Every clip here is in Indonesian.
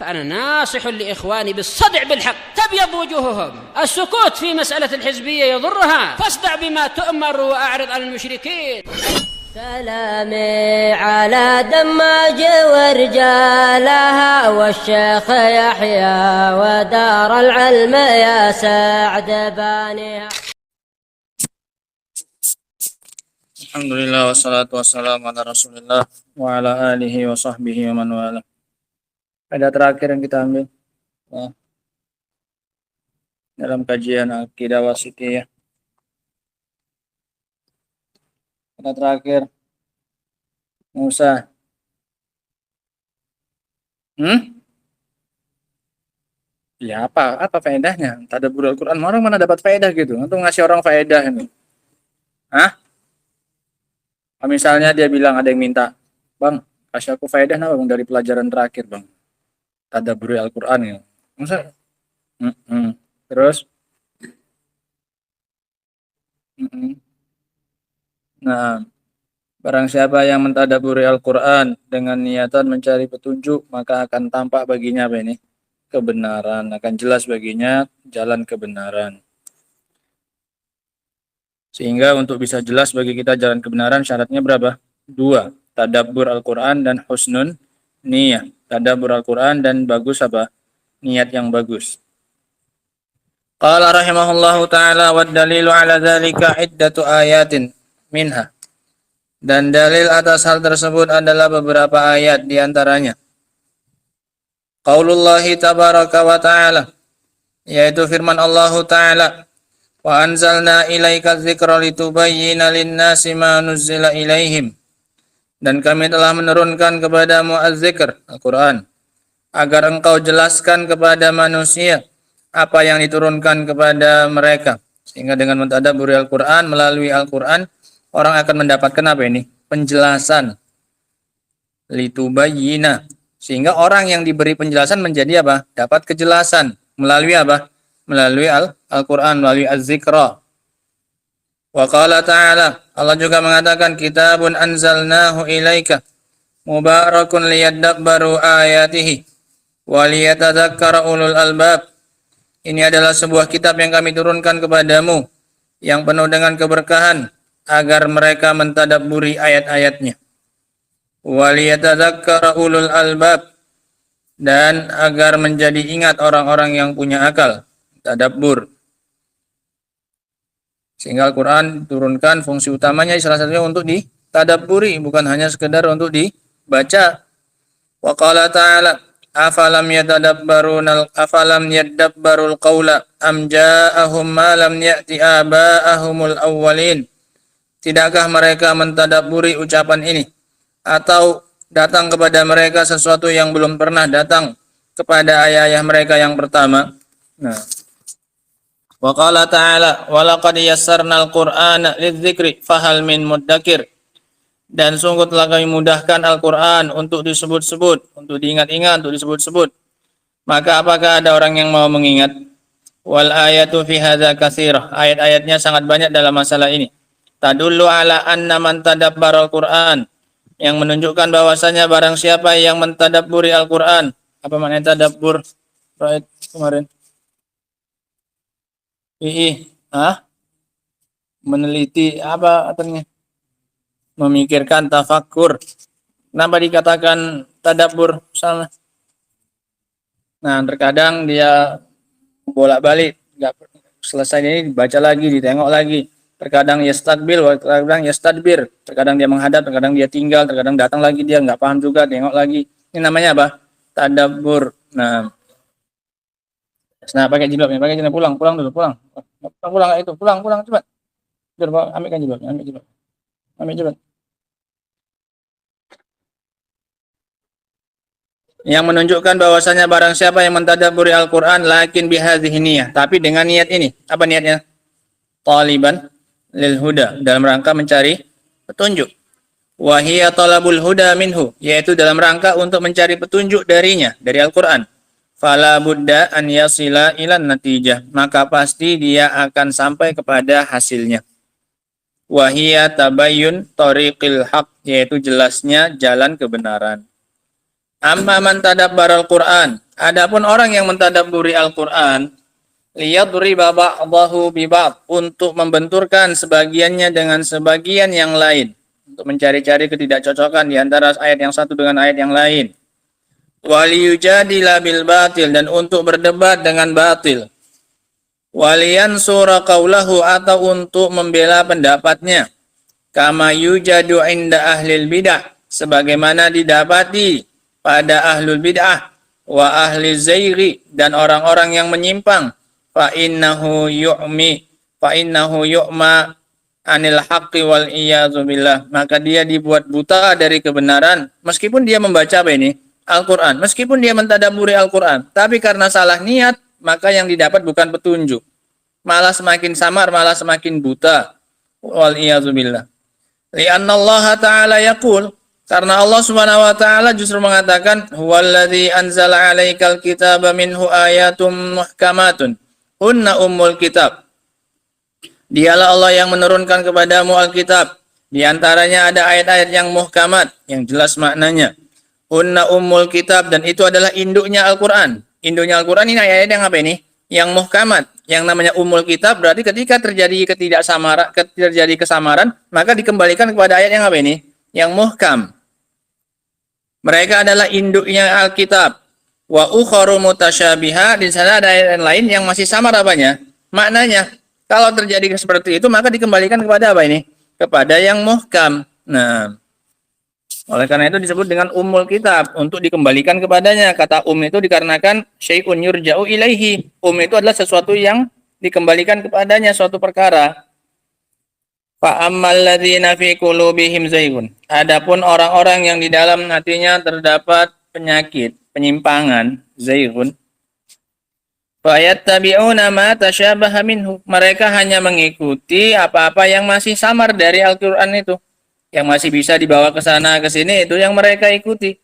فأنا ناصح لإخواني بالصدع بالحق تبيض وجوههم. السكوت في مسألة الحزبية يضرها، فاصدع بما تؤمر وأعرض عن المشركين. سلامي على دماج ورجالها والشيخ يحيى ودار العلم يا سعد بانيها. Alhamdulillah wassalatu wassalamu ala Rasulillah wa ala alihi wa sahbihi wa man wala. Ada terakhir yang kita ambil dalam kajian Aqidah Wasithiyah. Ada terakhir Musa. Ya apa faedahnya? Tadabbur Al-Quran, orang mana dapat faedah gitu? Untuk ngasih orang faedah ini. Misalnya dia bilang ada yang minta, "Bang, kasih aku faedah nah bang dari pelajaran terakhir bang, tadabbur Al-Quran ya." Masa? Terus? Nah, barang siapa yang mentadabburi Al-Quran dengan niatan mencari petunjuk, maka akan tampak baginya apa ini? Kebenaran, akan jelas baginya jalan kebenaran. Sehingga untuk bisa jelas bagi kita jalan kebenaran syaratnya berapa? 2. Tadabbur Al-Quran dan husnun niyah. Tadabbur Al-Quran dan bagus apa? Niat yang bagus. Qala rahimahullahu ta'ala wa dalilu ala dhalika iddatu ayatin minha. Dan dalil atas hal tersebut adalah beberapa ayat diantaranya. Qaulullahi tabaraka wa ta'ala, yaitu firman Allah ta'ala, wa anzalna ilaika dzikra litubayyina lin-nasi ma nuzzila ilaihim. Dan kami telah menurunkan kepadamu az-zikr, Al-Quran, agar engkau jelaskan kepada manusia apa yang diturunkan kepada mereka. Sehingga dengan mentadabburi Al-Quran, melalui Al-Quran, orang akan mendapatkan apa ini? Penjelasan. Litubayyina. Sehingga orang yang diberi penjelasan menjadi apa? Dapat kejelasan. Melalui apa? Melalui Al-Quran, melalui Az-Zikra. Wa qala ta'ala, Allah juga mengatakan, kitabun anzalnahu ilaika mubarakun liyadabbaru ayatihi wa liyatadzakkara ulul albab. Ini adalah sebuah kitab yang kami turunkan kepadamu yang penuh dengan keberkahan agar mereka mentadabburi ayat-ayatnya. Wa liyatadzakkara ulul albab, dan agar menjadi ingat orang-orang yang punya akal. Tadabbur. Sehingga Al-Quran turunkan fungsi utamanya salah satunya untuk ditadabburi, bukan hanya sekedar untuk dibaca. Wa qala ta'ala, afalam yadabbarul qawla am ja'ahum ma lam ya'ti aba'ahumul awwalin. Tidakkah mereka mentadabburi ucapan ini, atau datang kepada mereka sesuatu yang belum pernah datang kepada ayah-ayah mereka yang pertama. Nah, wa qala ta'ala wa laqad yassarnal qur'ana lidzikri fahal min muddakir. Dan sungguh telah kami mudahkan Al-Quran untuk disebut-sebut, untuk diingat-ingat, untuk disebut-sebut. Maka apakah ada orang yang mau mengingat? Wal ayatu fi hadza katsirah. Ayat-ayatnya sangat banyak dalam masalah ini. Tadullu ala anna man tadabbara Al-Quran, yang menunjukkan bahwasanya barang siapa yang mentadabburi Al-Quran. Apa maknanya tadabbur? Right, kemarin. Meneliti apa artinya? Memikirkan, tafakkur. Kenapa dikatakan tadabbur sama? Nah, terkadang dia bolak-balik, enggak selesai ini dibaca lagi, ditengok lagi. Terkadang yastadbil, terkadang yastadbir. Terkadang dia menghadap, terkadang dia tinggal, terkadang datang lagi dia enggak paham juga, tengok lagi. Ini namanya apa? Tadabbur. Nah, pakai jilbabnya, pulang dulu, pulang itu, pulang cepat. Coba ambilkan jilbabnya, ambil jilbab. Yang menunjukkan bahwasanya barang siapa yang mentadabburi Al-Quran lakin bihadhihi niyah, tapi dengan niat ini. Apa niatnya? Taliban lil huda, dalam rangka mencari petunjuk. Wa hiya talabul huda minhu, yaitu dalam rangka untuk mencari petunjuk darinya, dari Al-Quran. Fala budda an yasila ilan natijah, maka pasti dia akan sampai kepada hasilnya. Wa hiya tabayyun tariqil haq, yaitu jelasnya jalan kebenaran. Amma man tadabbaral Qur'an. Adapun orang yang mentadabburi Al-Qur'an, liyadriba ba'dahu bi ba'd, untuk membenturkan sebagiannya dengan sebagian yang lain, untuk mencari-cari ketidakcocokan di antara ayat yang satu dengan ayat yang lain. Waliyujadila bil batil, dan untuk berdebat dengan batil. Waliyansura qaulahu, atau untuk membela pendapatnya. Kama yujadu inda ahlil bid'ah, sebagaimana didapati pada ahlul bid'ah wa ahli zairi, dan orang-orang yang menyimpang. Fa innahu yu'ma anil haqqi wal iyadzu billah, maka dia dibuat buta dari kebenaran meskipun dia membaca apa ini? Al-Qur'an, meskipun dia mentadabburi Al-Qur'an, tapi karena salah niat maka yang didapat bukan petunjuk, malah semakin samar, malah semakin buta. Wal iyadzu billah. Li'anna Allah Ta'ala yaqul, karena Allah Subhanahu wa taala justru mengatakan, huwallazi anzala 'alaikal kitaba minhu ayatum muhkamatun hunna ummul kitab. Dialah Allah yang menurunkan kepadamu Alkitab. Di antaranya ada ayat-ayat yang muhkamat, yang jelas maknanya. Hunna ummul kitab, dan itu adalah induknya Al-Qur'an. Induknya Al-Qur'an ini ayat-ayat yang apa ini? Yang muhkamat. Yang namanya ummul kitab berarti ketika terjadi terjadi kesamaran, maka dikembalikan kepada ayat yang apa ini? Yang muhkam. Mereka adalah induknya Alkitab. Wa ukharu mutasyabiha, di sana ada ayat lain yang masih samar apanya? Maknanya. Kalau terjadi seperti itu maka dikembalikan kepada apa ini? Kepada yang muhkam. Nah, oleh karena itu disebut dengan ummul kitab, untuk dikembalikan kepadanya. Kata itu dikarenakan syai'un yurja'u ilaihi. Itu adalah sesuatu yang dikembalikan kepadanya, suatu perkara. Fa ammal ladzina fi qulubihim zaygun. Adapun orang-orang yang di dalam hatinya terdapat penyakit, penyimpangan, zaygun. Fa yattabi'una ma tasyabaha minhu. Mereka hanya mengikuti apa-apa yang masih samar dari Al-Qur'an itu. Yang masih bisa dibawa ke sana ke sini, itu yang mereka ikuti.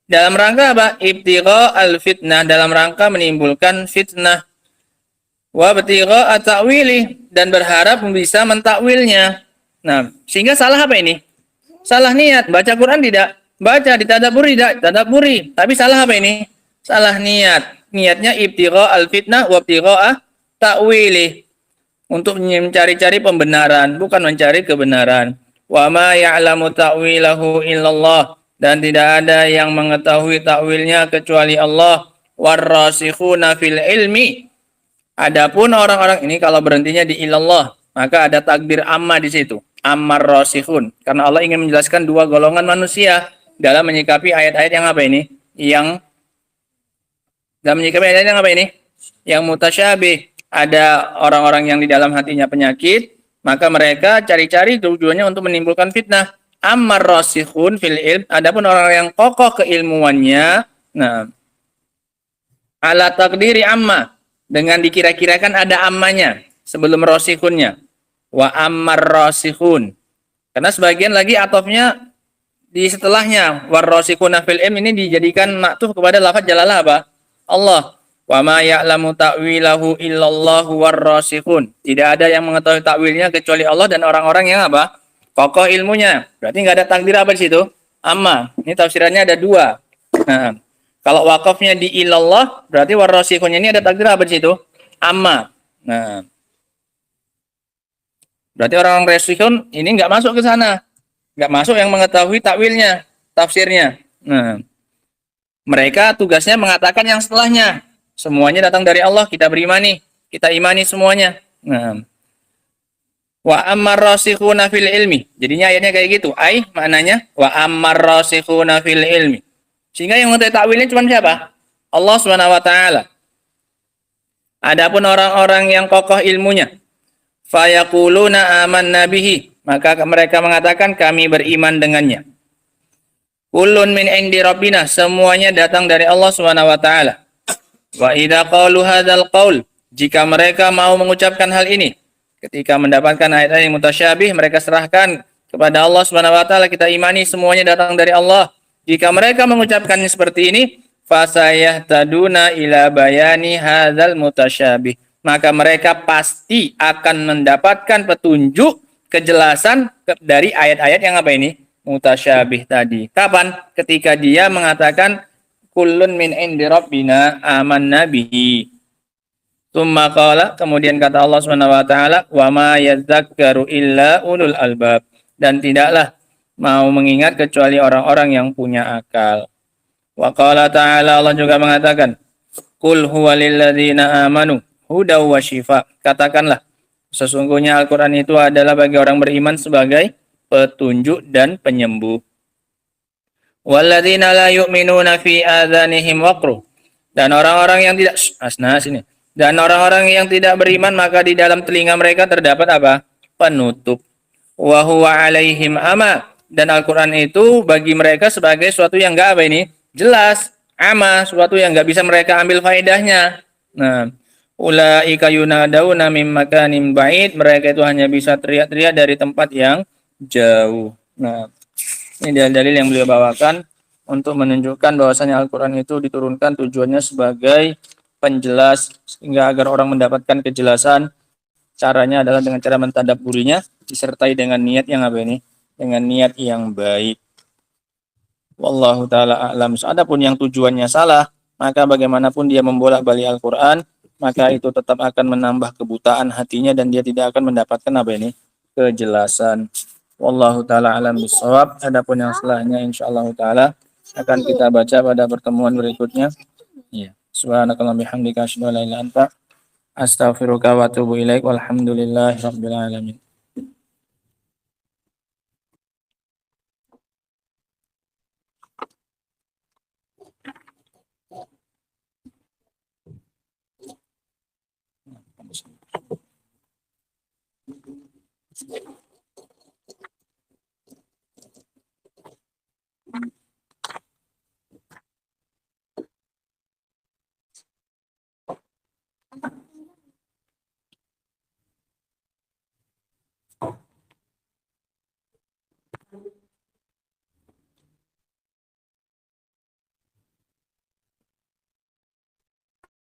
Dalam rangka apa? Ibtigha al-fitnah, dalam rangka menimbulkan fitnah. Wa ibtigha at-ta'wili, dan berharap bisa mentakwilnya. Nah, sehingga salah apa ini? Salah niat. Baca Quran tidak? Baca, ditadabburi tidak? Tadabburi. Tapi salah apa ini? Salah niat. Niatnya ibtigha al-fitnah wa ibtigha at-ta'wili. Untuk mencari-cari pembenaran, bukan mencari kebenaran. Wa ma ya'lamu ta'wilahu illallah, dan tidak ada yang mengetahui takwilnya kecuali Allah. Warrasikhuna fil ilmi. Adapun orang-orang ini kalau berhentinya di ilallah, maka ada takdir amma di situ. Ammar rasikhun. Karena Allah ingin menjelaskan dua golongan manusia dalam menyikapi ayat-ayat yang apa ini? Dalam menyikapi ayat yang apa ini? Yang mutasyabih. Ada orang-orang yang di dalam hatinya penyakit, maka mereka cari-cari tujuannya untuk menimbulkan fitnah. Ammar rasikhun fil ilm. Adapun orang yang kokoh keilmuannya, nah, ala takdiri amma, dengan dikira-kirakan ada ammanya sebelum rasikhunnya. Wa ammar rasikhun. Karena sebagian lagi atofnya di setelahnya. War rasikhuna fil ilm ini dijadikan maktuf kepada lafaz jalalah apa? Allah. Wa ma ya'lamu ta'wilahu illallahu war rasikhun. Tidak ada yang mengetahui takwilnya kecuali Allah dan orang-orang yang apa? Kokoh ilmunya. Berarti nggak ada takdir apa di situ? Amma. Ini tafsirannya ada dua. Nah, kalau wakafnya di ilallah, berarti war rasikhunnya ini ada takdir apa di situ? Amma. Nah, berarti orang rasikhun ini nggak masuk ke sana. Nggak masuk yang mengetahui takwilnya, tafsirnya. Nah, mereka tugasnya mengatakan yang setelahnya. Semuanya datang dari Allah, kita berimani, kita imani semuanya. Nah, wa ammar rasikhuna fil ilmi. Jadinya ayatnya kayak gitu. Maknanya wa ammar rasikhuna fil ilmi. Sehingga yang mengetahui takwilnya cuma siapa? Allah Subhanahu wa taala. Adapun orang-orang yang kokoh ilmunya, fayaquluna amanna bihi, maka mereka mengatakan kami beriman dengannya. Kullun min indi rabbina, semuanya datang dari Allah Subhanahu wa taala. Wa idza qalu hadzal qaul, jika mereka mau mengucapkan hal ini, ketika mendapatkan ayat-ayat yang mutasyabih, mereka serahkan kepada Allah Subhanahu wa taala, kita imani semuanya datang dari Allah. Jika mereka mengucapkannya seperti ini, fasayahtaduna ila bayani hadzal mutasyabih, maka mereka pasti akan mendapatkan petunjuk, kejelasan dari ayat-ayat yang apa ini? mutasyabih tadi. Kapan? Ketika dia mengatakan kullun min indi rabbina amanna bihi. Tsumma qala, kemudian kata Allah Subhanahu wa taala, wa ma yadzakkaru illa ulul albab, dan tidaklah mau mengingat kecuali orang-orang yang punya akal. Wa qala ta'ala, Allah juga mengatakan, qul huwalil ladzina amanu hudaw wa syifa. Katakanlah, sesungguhnya Al-Qur'an itu adalah bagi orang beriman sebagai petunjuk dan penyembuh. Walladzina la yu'minuna fi adhanihim waqru, dan orang-orang yang tidak sini. Dan orang-orang yang tidak beriman maka di dalam telinga mereka terdapat apa? Penutup. Wa huwa alaihim ama, dan Al-Qur'an itu bagi mereka sebagai suatu yang enggak apa ini? Jelas, ama, suatu yang enggak bisa mereka ambil faedahnya. Nah, ulaika yunadauna mim makanin ba'id, mereka itu hanya bisa teriak-teriak dari tempat yang jauh. Nah, ini dalil-dalil yang beliau bawakan untuk menunjukkan bahwasanya Al-Qur'an itu diturunkan tujuannya sebagai penjelas, sehingga agar orang mendapatkan kejelasan. Caranya adalah dengan cara mentadabburinya disertai dengan niat yang apa ini? Dengan niat yang baik. Wallahu taala a'lam. Adapun yang tujuannya salah, maka bagaimanapun dia membolak-balik Al-Qur'an, maka itu tetap akan menambah kebutaan hatinya dan dia tidak akan mendapatkan apa ini? Kejelasan. Wallahu taala a'lam bishawab. Adapun yang setelahnya insyaallah taala akan kita baca pada pertemuan berikutnya. Ya. Subhanakallahumma bihamdika asyhadu an la ilaha illa anta astaghfiruka wa atubu ilaik. Walhamdulillahirabbil alamin.